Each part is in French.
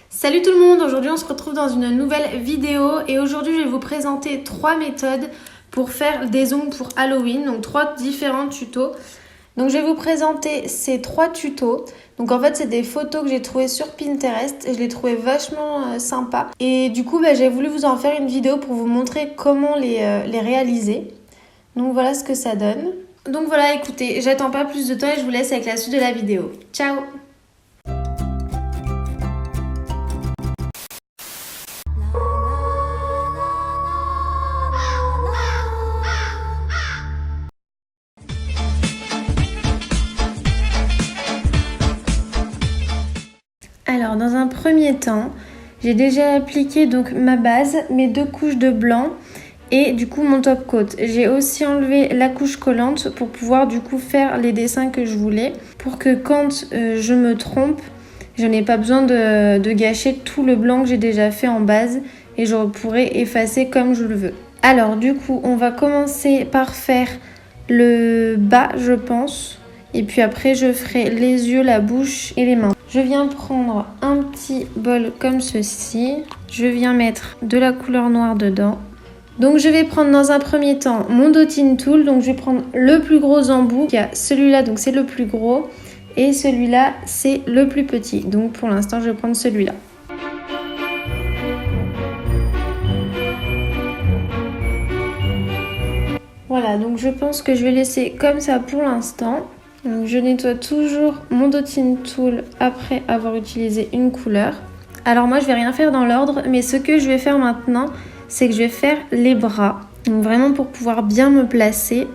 Salut tout le monde, aujourd'hui on se retrouve dans une nouvelle vidéo et aujourd'hui je vais vous présenter 3 méthodes pour faire des ongles pour Halloween, donc 3 différents tutos. Donc je vais vous présenter ces 3 tutos. Donc en fait c'est des photos que j'ai trouvées sur Pinterest et je les trouvais vachement sympas. Et du coup j'ai voulu vous en faire une vidéo pour vous montrer comment les réaliser. Donc voilà ce que ça donne. Donc voilà, écoutez, j'attends pas plus de temps et je vous laisse avec la suite de la vidéo. Ciao! Alors dans un premier temps, j'ai déjà appliqué donc ma base, mes 2 couches de blanc et du coup mon top coat. J'ai aussi enlevé la couche collante pour pouvoir du coup faire les dessins que je voulais pour que quand je me trompe, je n'ai pas besoin de gâcher tout le blanc que j'ai déjà fait en base et je pourrais effacer comme je le veux. Alors du coup on va commencer par faire le bas je pense et puis après je ferai les yeux, la bouche et les mains. Je viens prendre un petit bol comme ceci. Je viens mettre de la couleur noire dedans. Donc je vais prendre dans un premier temps mon dotting tool. Donc je vais prendre le plus gros embout. Il y a celui-là, donc c'est le plus gros. Et celui-là, c'est le plus petit. Donc pour l'instant, je vais prendre celui-là. Voilà, donc je pense que je vais laisser comme ça pour l'instant. Donc je nettoie toujours mon dotting tool après avoir utilisé une couleur. Alors moi je vais rien faire dans l'ordre, mais ce que je vais faire maintenant, c'est que je vais faire les bras. Donc vraiment pour pouvoir bien me placer.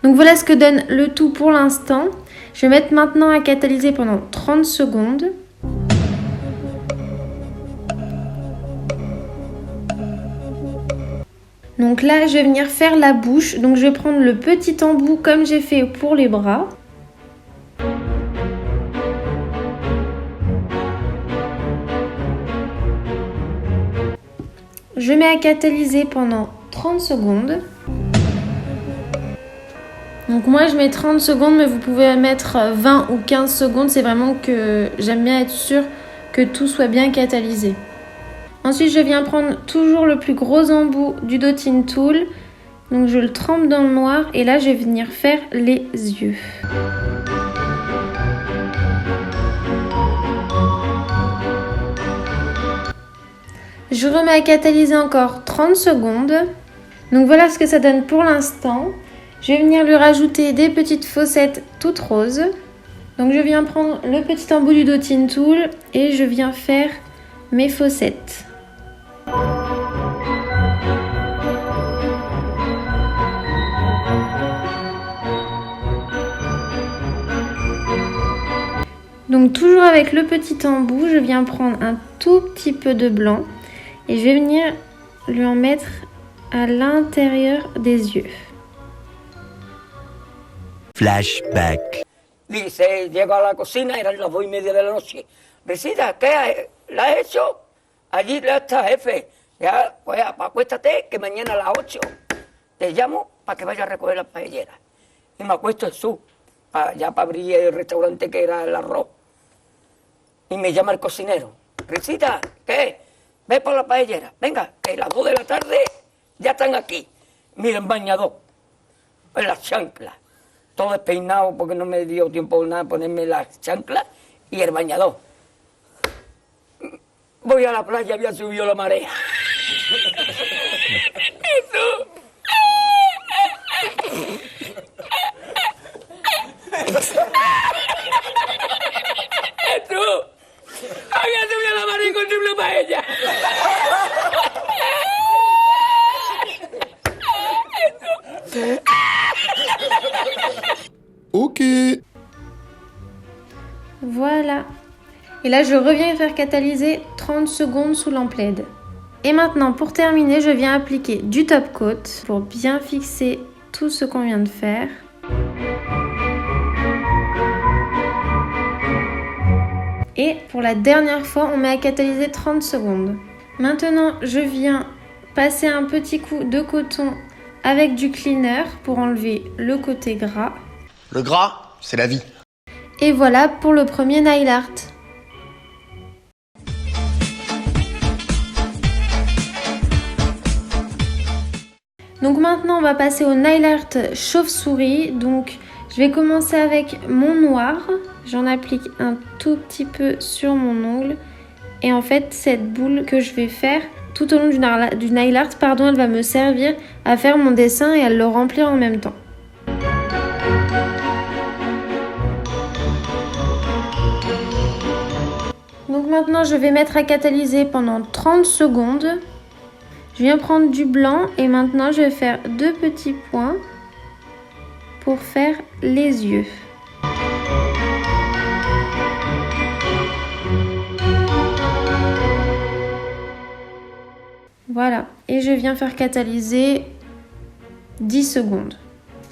Donc voilà ce que donne le tout pour l'instant. Je vais mettre maintenant à catalyser pendant 30 secondes. Donc là, je vais venir faire la bouche. Donc je vais prendre le petit embout comme j'ai fait pour les bras. Je mets à catalyser pendant 30 secondes. Donc moi je mets 30 secondes, mais vous pouvez mettre 20 ou 15 secondes. C'est vraiment que j'aime bien être sûre que tout soit bien catalysé. Ensuite, je viens prendre toujours le plus gros embout du dotting tool. Donc, je le trempe dans le noir et là, je vais venir faire les yeux. Je remets à catalyser encore 30 secondes. Donc, voilà ce que ça donne pour l'instant. Je vais venir lui rajouter des petites fossettes toutes roses. Donc, je viens prendre le petit embout du dotting tool et je viens faire mes fossettes. Donc toujours avec le petit embout, je viens prendre un tout petit peu de blanc et je vais venir lui en mettre à l'intérieur des yeux. Flashback. Dice, llego a la cocina, eran las 2:30 de la noche. Resita, ¿qué la has hecho? Allí ya está, jefe. Ya, pues acuéstate, que mañana a las 8 te llamo para que vaya a recoger las paelleras. Y me acuesto en ya para abrir el restaurante que era el arroz. Y me llama el cocinero. Risita, ¿qué? Ve por la paellera. Venga, que las 2 de la tarde ya están aquí. Miren, bañador, en las chanclas. Todo despeinado porque no me dio tiempo nada ponerme las chanclas y el bañador. Voy a la playa, había subido la marea. Jesús. Jesús. Había subido la marea y encontré una paella. Ok. Voilà. Et là, je reviens faire catalyser 30 secondes sous lampe LED. Et maintenant, pour terminer, je viens appliquer du top coat pour bien fixer tout ce qu'on vient de faire. Et pour la dernière fois, on met à catalyser 30 secondes. Maintenant, je viens passer un petit coup de coton avec du cleaner pour enlever le côté gras. Le gras, c'est la vie. Et voilà pour le premier nail art. Donc maintenant on va passer au nail art chauve-souris. Donc je vais commencer avec mon noir. J'en applique un tout petit peu sur mon ongle. Et en fait cette boule que je vais faire tout au long du nail art, elle va me servir à faire mon dessin et à le remplir en même temps. Donc maintenant je vais mettre à catalyser pendant 30 secondes. Je viens prendre du blanc et maintenant je vais faire 2 petits points pour faire les yeux. Voilà, et je viens faire catalyser 10 secondes.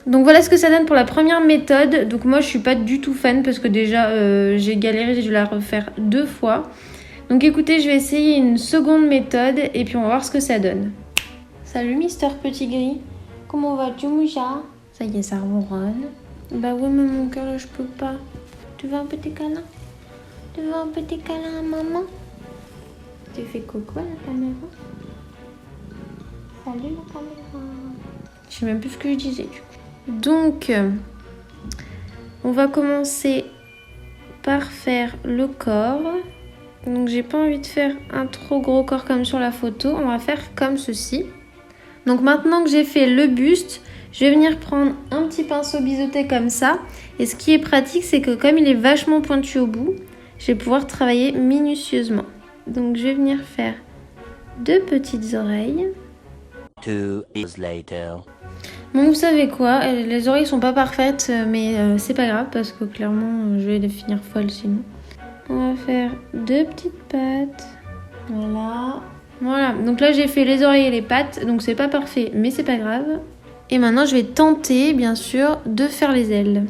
Donc voilà ce que ça donne pour la première méthode. Donc moi je suis pas du tout fan parce que déjà j'ai galéré, j'ai dû la refaire 2 fois. Donc écoutez, je vais essayer une seconde méthode et puis on va voir ce que ça donne. Salut Mister Petit Gris, comment vas-tu Mouja? Ça y est, ça ronronne. Bah ouais mais mon cœur là je peux pas. Tu veux un petit câlin? Tu veux un petit câlin à maman? Tu fais coucou à la caméra? Salut la caméra. Je sais même plus ce que je disais du coup. Donc on va commencer par faire le corps. Donc j'ai pas envie de faire un trop gros corps comme sur la photo. On va faire comme ceci. Donc maintenant que j'ai fait le buste, je vais venir prendre un petit pinceau biseauté comme ça. Et ce qui est pratique, c'est que comme il est vachement pointu au bout, je vais pouvoir travailler minutieusement. Donc je vais venir faire 2 petites oreilles. 2 hours later. Bon, vous savez quoi, les oreilles sont pas parfaites, mais c'est pas grave parce que clairement je vais les finir folles sinon. On va faire 2 petites pattes. Voilà. Voilà, donc là j'ai fait les oreilles et les pattes, donc c'est pas parfait, mais c'est pas grave. Et maintenant je vais tenter, bien sûr, de faire les ailes.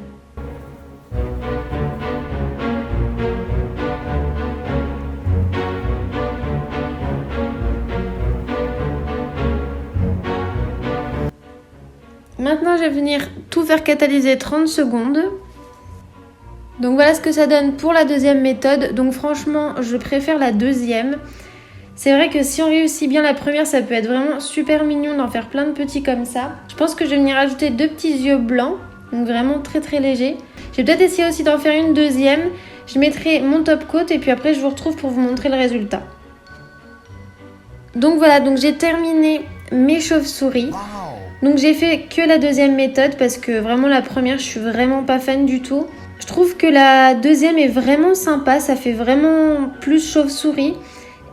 Maintenant je vais venir tout faire catalyser 30 secondes. Donc voilà ce que ça donne pour la deuxième méthode. Donc franchement je préfère la deuxième. C'est vrai que si on réussit bien la première, ça peut être vraiment super mignon d'en faire plein de petits comme ça. Je pense que je vais venir ajouter 2 petits yeux blancs, donc vraiment très très léger. Je vais peut-être essayer aussi d'en faire une deuxième. Je mettrai mon top coat et puis après je vous retrouve pour vous montrer le résultat. Donc voilà, donc j'ai terminé mes chauves-souris. Donc j'ai fait que la deuxième méthode parce que vraiment la première je suis vraiment pas fan du tout. Je trouve que la deuxième est vraiment sympa, ça fait vraiment plus chauve-souris.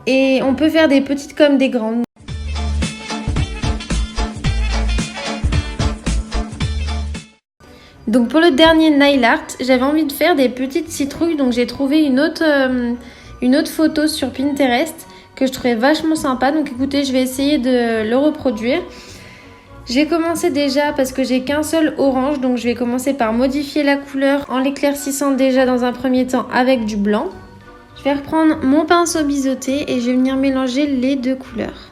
Et on peut faire des petites comme des grandes. Donc pour le dernier nail art, j'avais envie de faire des petites citrouilles. Donc j'ai trouvé une autre photo sur Pinterest que je trouvais vachement sympa. Donc écoutez, je vais essayer de le reproduire. J'ai commencé déjà parce que j'ai qu'un seul orange. Donc je vais commencer par modifier la couleur en l'éclaircissant déjà dans un premier temps avec du blanc. Je vais reprendre mon pinceau biseauté et je vais venir mélanger les 2 couleurs.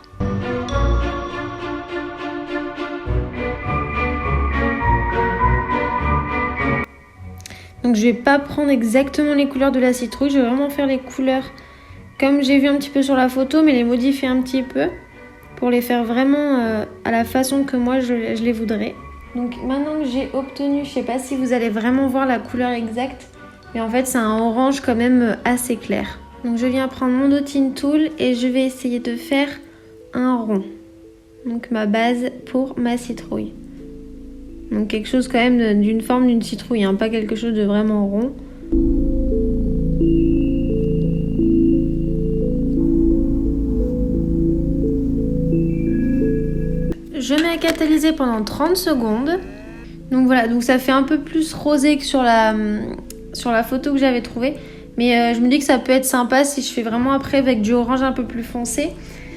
Donc je vais pas prendre exactement les couleurs de la citrouille, je vais vraiment faire les couleurs comme j'ai vu un petit peu sur la photo, mais les modifier un petit peu pour les faire vraiment à la façon que moi je les voudrais. Donc maintenant que j'ai obtenu, je sais pas si vous allez vraiment voir la couleur exacte, mais en fait c'est un orange quand même assez clair. Donc je viens prendre mon dotting tool et je vais essayer de faire un rond. Donc ma base pour ma citrouille. Donc quelque chose quand même d'une forme d'une citrouille, hein, pas quelque chose de vraiment rond. Je mets à catalyser pendant 30 secondes. Donc voilà, donc ça fait un peu plus rosé que sur la photo que j'avais trouvée. Mais je me dis que ça peut être sympa si je fais vraiment après avec du orange un peu plus foncé.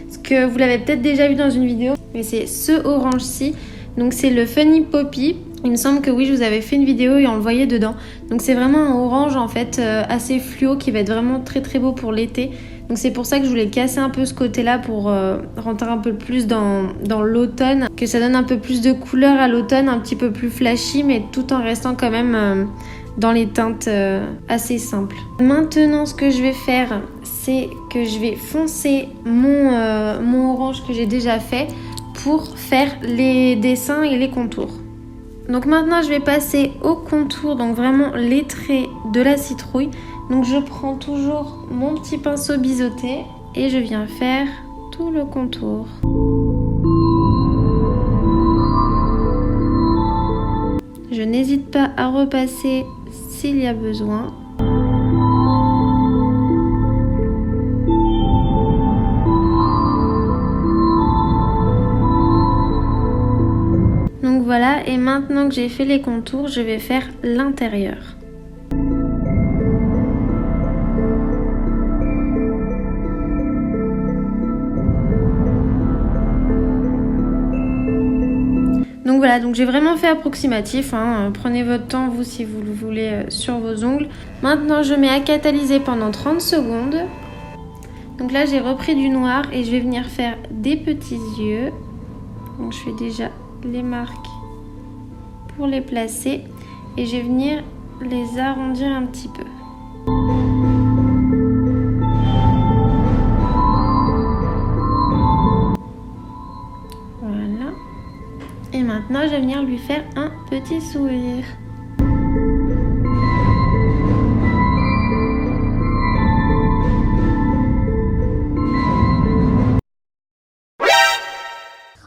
Parce que vous l'avez peut-être déjà vu dans une vidéo. Mais c'est ce orange-ci. Donc c'est le Funny Poppy. Il me semble que oui, je vous avais fait une vidéo et on le voyait dedans. Donc c'est vraiment un orange en fait assez fluo qui va être vraiment très très beau pour l'été. Donc c'est pour ça que je voulais casser un peu ce côté-là pour rentrer un peu plus dans l'automne, que ça donne un peu plus de couleur à l'automne, un petit peu plus flashy, mais tout en restant quand même dans les teintes assez simples. Maintenant, ce que je vais faire, c'est que je vais foncer mon orange que j'ai déjà fait pour faire les dessins et les contours. Donc maintenant, je vais passer au contour, donc vraiment les traits de la citrouille. Donc je prends toujours mon petit pinceau biseauté et je viens faire tout le contour. Je n'hésite pas à repasser s'il y a besoin. Donc voilà, et maintenant que j'ai fait les contours, je vais faire l'intérieur. Donc voilà, donc j'ai vraiment fait approximatif, hein. Prenez votre temps vous si vous le voulez sur vos ongles. Maintenant je mets à catalyser pendant 30 secondes. Donc là j'ai repris du noir et je vais venir faire des petits yeux. Donc je fais déjà les marques pour les placer et je vais venir les arrondir un petit peu. Voilà. Et maintenant, je vais venir lui faire un petit sourire.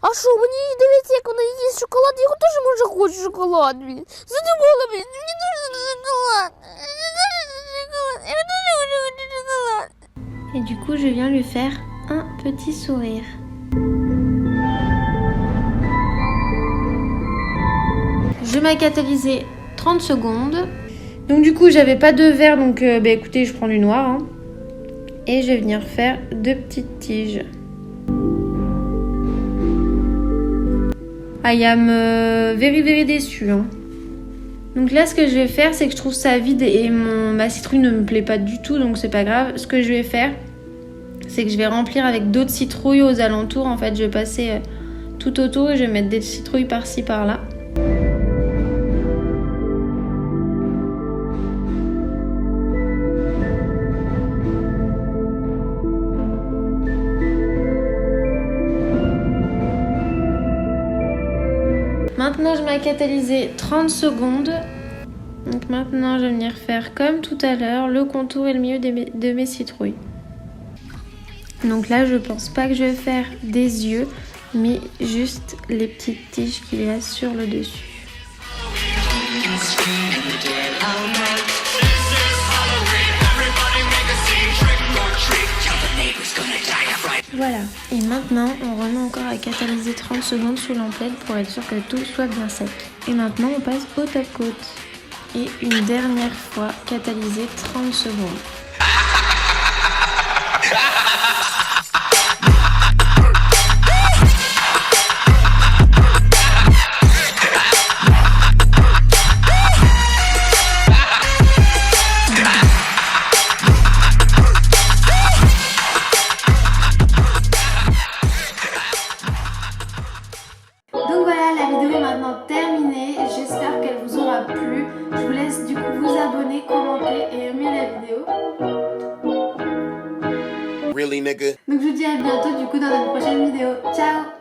А що, мені дивіться, як вона їсть шоколад, я теж може хочу шоколад, блін. Задумала, блін, мені дуже шоколад. Мені дуже шоколад. Я дуже хочу шоколад. Et du coup, je viens lui faire un petit sourire. Je mets à catalyser 30 secondes. Donc du coup, j'avais pas de vert, donc écoutez, je prends du noir. Hein. Et je vais venir faire 2 petites tiges. I am very déçue. Hein. Donc là, ce que je vais faire, c'est que je trouve ça vide et ma citrouille ne me plaît pas du tout, donc c'est pas grave. Ce que je vais faire, c'est que je vais remplir avec d'autres citrouilles aux alentours. En fait, je vais passer tout autour et je vais mettre des citrouilles par-ci, par-là. Maintenant, je mets à catalyser 30 secondes. Donc maintenant, je vais venir faire comme tout à l'heure, le contour et le milieu de mes citrouilles. Donc là, je pense pas que je vais faire des yeux, mais juste les petites tiges qu'il y a sur le dessus. Voilà, et maintenant on remet encore à catalyser 30 secondes sous l'ampoule pour être sûr que tout soit bien sec. Et maintenant on passe au top coat. Et une dernière fois, catalyser 30 secondes. Donc voilà, la vidéo est maintenant terminée. J'espère qu'elle vous aura plu. Je vous laisse du coup vous abonner, commenter et aimer la vidéo. Really, nigga? Donc je vous dis à bientôt du coup dans une prochaine vidéo. Ciao!